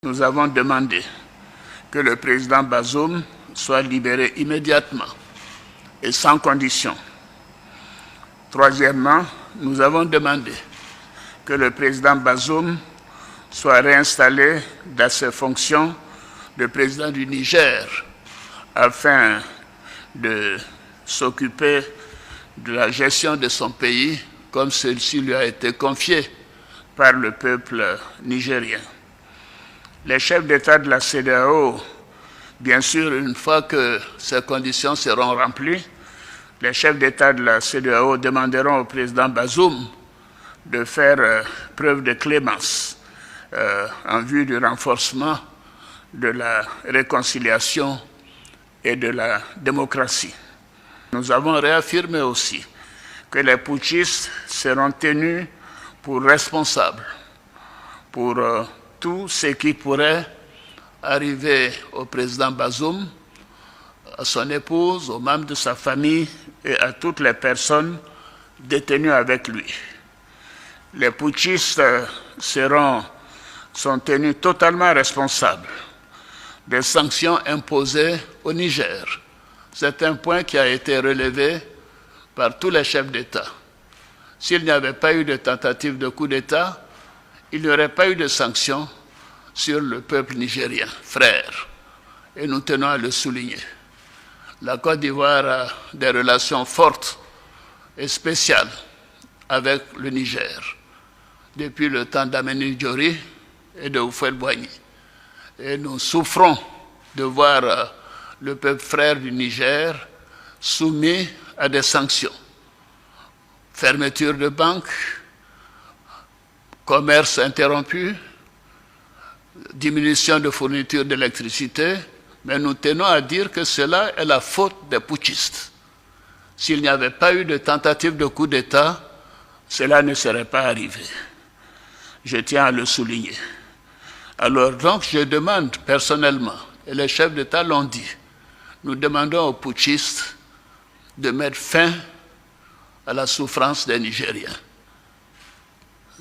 nous avons demandé que le président Bazoum soit libéré immédiatement et sans condition. Troisièmement, nous avons demandé que le président Bazoum soit réinstallé dans ses fonctions de président du Niger afin de s'occuper de la gestion de son pays comme celle-ci lui a été confiée par le peuple nigérien. Les chefs d'État de la CEDEAO, bien sûr, une fois que ces conditions seront remplies, les chefs d'État de la CEDEAO demanderont au président Bazoum de faire preuve de clémence en vue du renforcement de la réconciliation et de la démocratie. Nous avons réaffirmé aussi que les putschistes seront tenus pour responsables pour tout ce qui pourrait arriver au président Bazoum, à son épouse, aux membres de sa famille et à toutes les personnes détenues avec lui. Les putschistes sont tenus totalement responsables des sanctions imposées au Niger. C'est un point qui a été relevé par tous les chefs d'État. S'il n'y avait pas eu de tentative de coup d'État, il n'y aurait pas eu de sanctions sur le peuple nigérien, frère. Et nous tenons à le souligner. La Côte d'Ivoire a des relations fortes et spéciales avec le Niger, depuis le temps d'Ameni Diori et de Houphouët-Boigny. Et nous souffrons de voir le peuple frère du Niger soumis à des sanctions. Fermeture de banques, commerce interrompu, diminution de fourniture d'électricité, mais nous tenons à dire que cela est la faute des putschistes. S'il n'y avait pas eu de tentative de coup d'État, cela ne serait pas arrivé. Je tiens à le souligner. Alors donc, je demande personnellement, et les chefs d'État l'ont dit, nous demandons aux putschistes de mettre fin à la souffrance des Nigériens.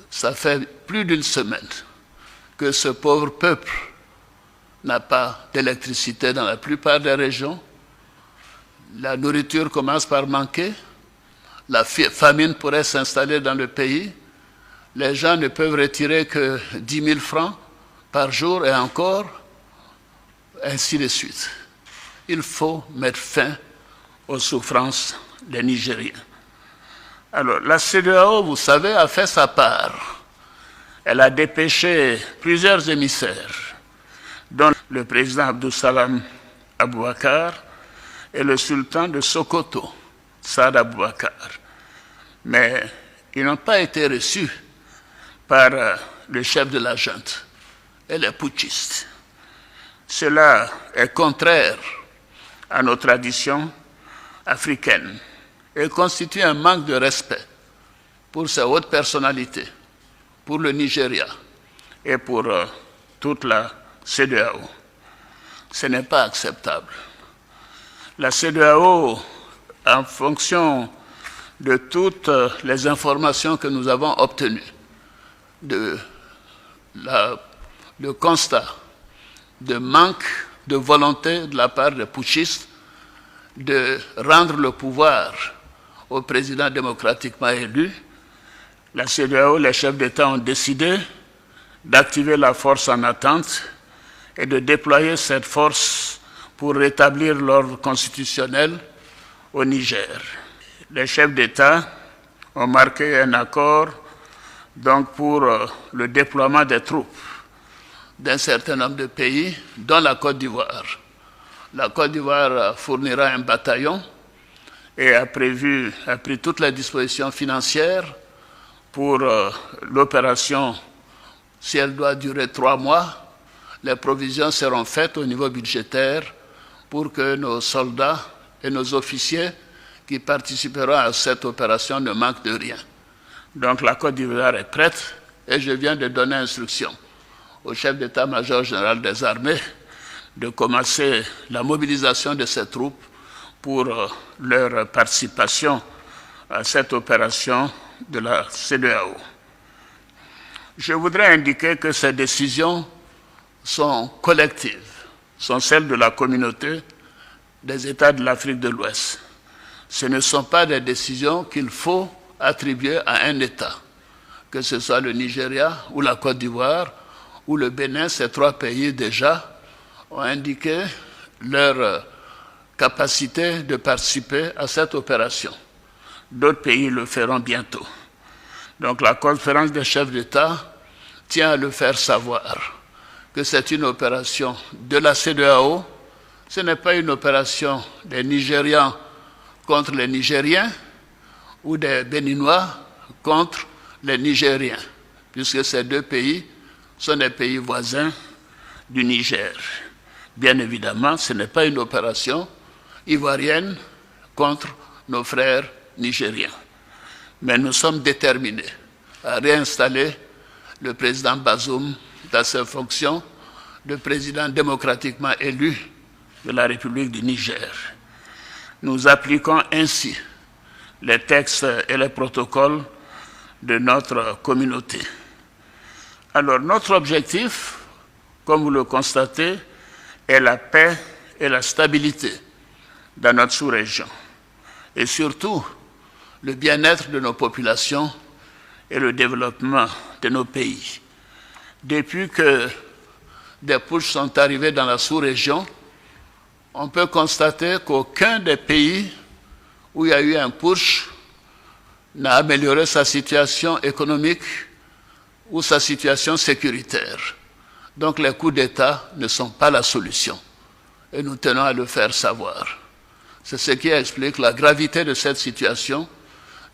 Ça fait plus d'une semaine que ce pauvre peuple n'a pas d'électricité dans la plupart des régions. La nourriture commence par manquer. La famine pourrait s'installer dans le pays. Les gens ne peuvent retirer que 10 000 francs par jour et encore, ainsi de suite. Il faut mettre fin aux souffrances des Nigériens. Alors, la CEDEAO, vous savez, a fait sa part. Elle a dépêché plusieurs émissaires, dont le président Abdou Salam Aboubakar et le sultan de Sokoto, Saad Aboubakar. Mais ils n'ont pas été reçus par le chef de la junte et les putschistes. Cela est contraire à nos traditions africaines et constitue un manque de respect pour ces hautes personnalités, pour le Nigeria et pour toute la CEDEAO. Ce n'est pas acceptable. La CEDEAO, en fonction de toutes les informations que nous avons obtenues, de constat de manque de volonté de la part des putschistes de rendre le pouvoir au président démocratiquement élu, la CEDEAO, les chefs d'État ont décidé d'activer la force en attente et de déployer cette force pour rétablir l'ordre constitutionnel au Niger. Les chefs d'État ont marqué un accord donc pour le déploiement des troupes d'un certain nombre de pays, dont la Côte d'Ivoire. La Côte d'Ivoire fournira un bataillon et a pris toutes les dispositions financières pour l'opération. Si elle doit durer 3 mois, les provisions seront faites au niveau budgétaire pour que nos soldats et nos officiers qui participeront à cette opération ne manquent de rien. Donc la Côte d'Ivoire est prête et je viens de donner instruction au chef d'état-major général des armées de commencer la mobilisation de ces troupes pour leur participation à cette opération de la CEDEAO. Je voudrais indiquer que ces décisions sont collectives, sont celles de la communauté des États de l'Afrique de l'Ouest. Ce ne sont pas des décisions qu'il faut attribuer à un État, que ce soit le Nigeria ou la Côte d'Ivoire ou le Bénin. Ces trois pays déjà ont indiqué leur capacité de participer à cette opération. D'autres pays le feront bientôt. Donc la conférence des chefs d'État tient à le faire savoir que c'est une opération de la CEDEAO. Ce n'est pas une opération des Nigérians contre les Nigériens ou des Béninois contre les Nigériens, puisque ces deux pays sont des pays voisins du Niger. Bien évidemment, ce n'est pas une opération ivoirienne contre nos frères nigériens. Mais nous sommes déterminés à réinstaller le président Bazoum dans ses fonctions de président démocratiquement élu de la République du Niger. Nous appliquons ainsi les textes et les protocoles de notre communauté. Alors, notre objectif, comme vous le constatez, est la paix et la stabilité dans notre sous-région. Et surtout, le bien-être de nos populations et le développement de nos pays. Depuis que des putschs sont arrivés dans la sous-région, on peut constater qu'aucun des pays où il y a eu un putsch n'a amélioré sa situation économique ou sa situation sécuritaire. Donc les coups d'État ne sont pas la solution. Et nous tenons à le faire savoir. C'est ce qui explique la gravité de cette situation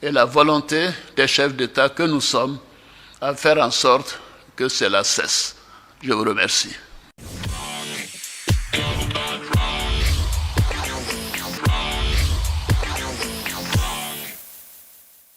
et la volonté des chefs d'État que nous sommes à faire en sorte que cela cesse. Je vous remercie.